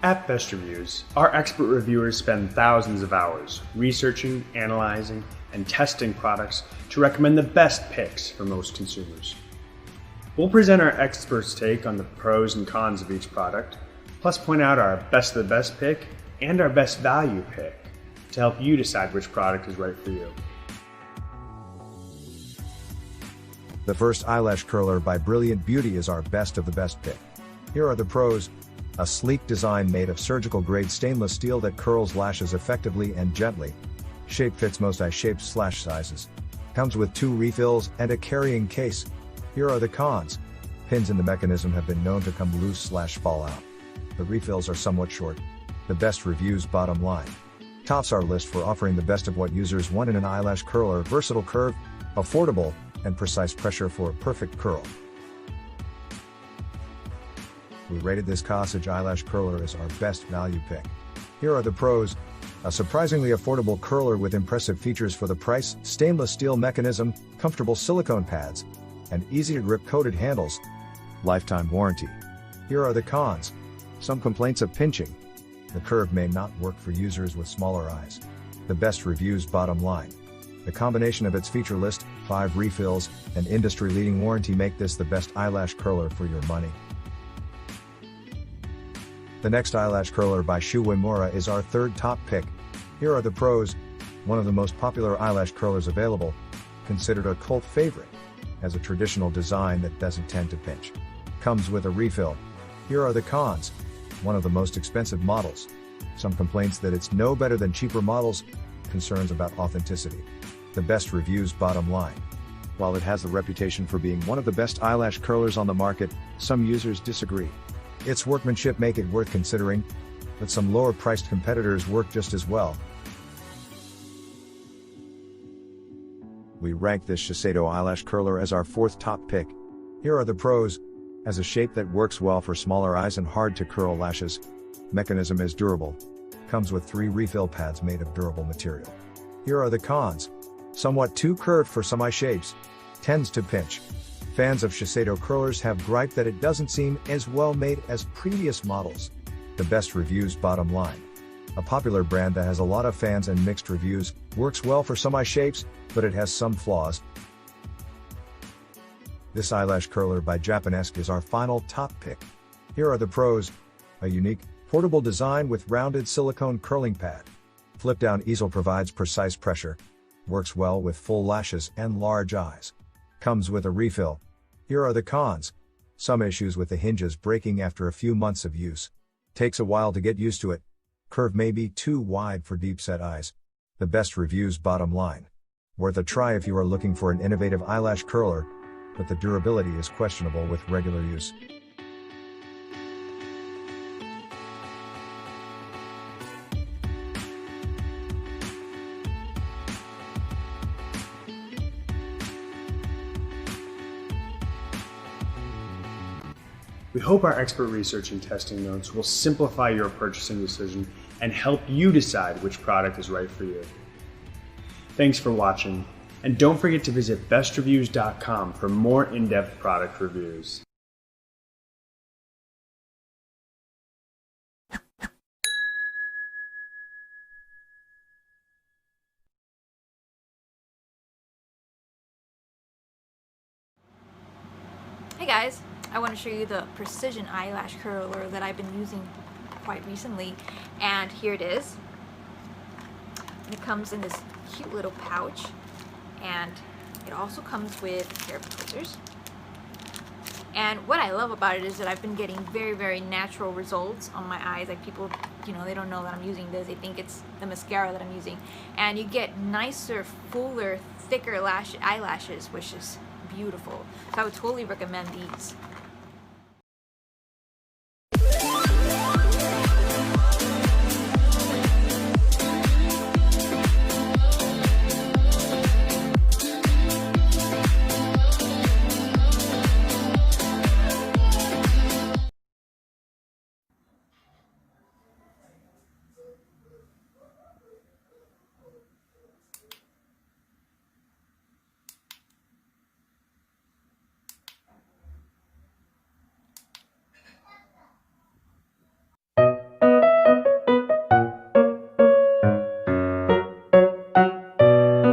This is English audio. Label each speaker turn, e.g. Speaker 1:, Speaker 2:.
Speaker 1: At Best Reviews, our expert reviewers spend thousands of hours researching, analyzing, and testing products to recommend the best picks for most consumers. We'll present our experts' take on the pros and cons of each product, plus point out our best of the best pick and our best value pick to help you decide which product is right for you.
Speaker 2: The first eyelash curler by Brilliant Beauty is our best of the best pick. Here are the pros. A sleek design made of surgical-grade stainless steel that curls lashes effectively and gently. Shape fits most eye shapes/sizes. Comes with 2 refills and a carrying case. Here are the cons. Pins in the mechanism have been known to come loose/fall out. The refills are somewhat short. The best reviews bottom line. Tops our list for offering the best of what users want in an eyelash curler: versatile curve, affordable, and precise pressure for a perfect curl. We rated this Cottage eyelash curler as our best value pick. Here are the pros. A surprisingly affordable curler with impressive features for the price: stainless steel mechanism, comfortable silicone pads, and easy-to-grip coated handles. Lifetime warranty. Here are the cons. Some complaints of pinching. The curve may not work for users with smaller eyes. The best reviews bottom line. The combination of its feature list, 5 refills, and industry-leading warranty make this the best eyelash curler for your money. The next eyelash curler by Shiseido is our third top pick. Here are the pros. One of the most popular eyelash curlers available, considered a cult favorite. Has a traditional design that doesn't tend to pinch. Comes with a refill. Here are the cons. One of the most expensive models. Some complaints that it's no better than cheaper models. Concerns about authenticity. The best reviews bottom line. While it has the reputation for being one of the best eyelash curlers on the market, some users disagree. Its workmanship make it worth considering, but some lower-priced competitors work just as well. We rank this Shiseido eyelash curler as our 4th top pick. Here are the pros. Has a shape that works well for smaller eyes and hard-to-curl lashes. Mechanism is durable. Comes with 3 refill pads made of durable material. Here are the cons. Somewhat too curved for some eye shapes. Tends to pinch. Fans of Shiseido curlers have griped that it doesn't seem as well made as previous models. The best reviews bottom line. A popular brand that has a lot of fans and mixed reviews, works well for some eye shapes, but it has some flaws. This eyelash curler by Japonesque is our final top pick. Here are the pros. A unique, portable design with rounded silicone curling pad. Flip-down easel provides precise pressure. Works well with full lashes and large eyes. Comes with a refill. Here are the cons. Some issues with the hinges breaking after a few months of use. Takes a while to get used to it. Curve may be too wide for deep-set eyes. The best reviews bottom line. Worth a try if you are looking for an innovative eyelash curler, but the durability is questionable with regular use.
Speaker 1: We hope our expert research and testing notes will simplify your purchasing decision and help you decide which product is right for you. Thanks for watching, and don't forget to visit bestreviews.com for more in-depth product reviews.
Speaker 3: Hey guys, I want to show you the precision eyelash curler that I've been using quite recently, and here it is. And it comes in this cute little pouch, and it also comes with a pair of tweezers. And what I love about it is that I've been getting very natural results on my eyes. Like people, they don't know that I'm using this. They think it's the mascara that I'm using. And you get nicer, fuller, thicker eyelashes, which is beautiful. So I would totally recommend these.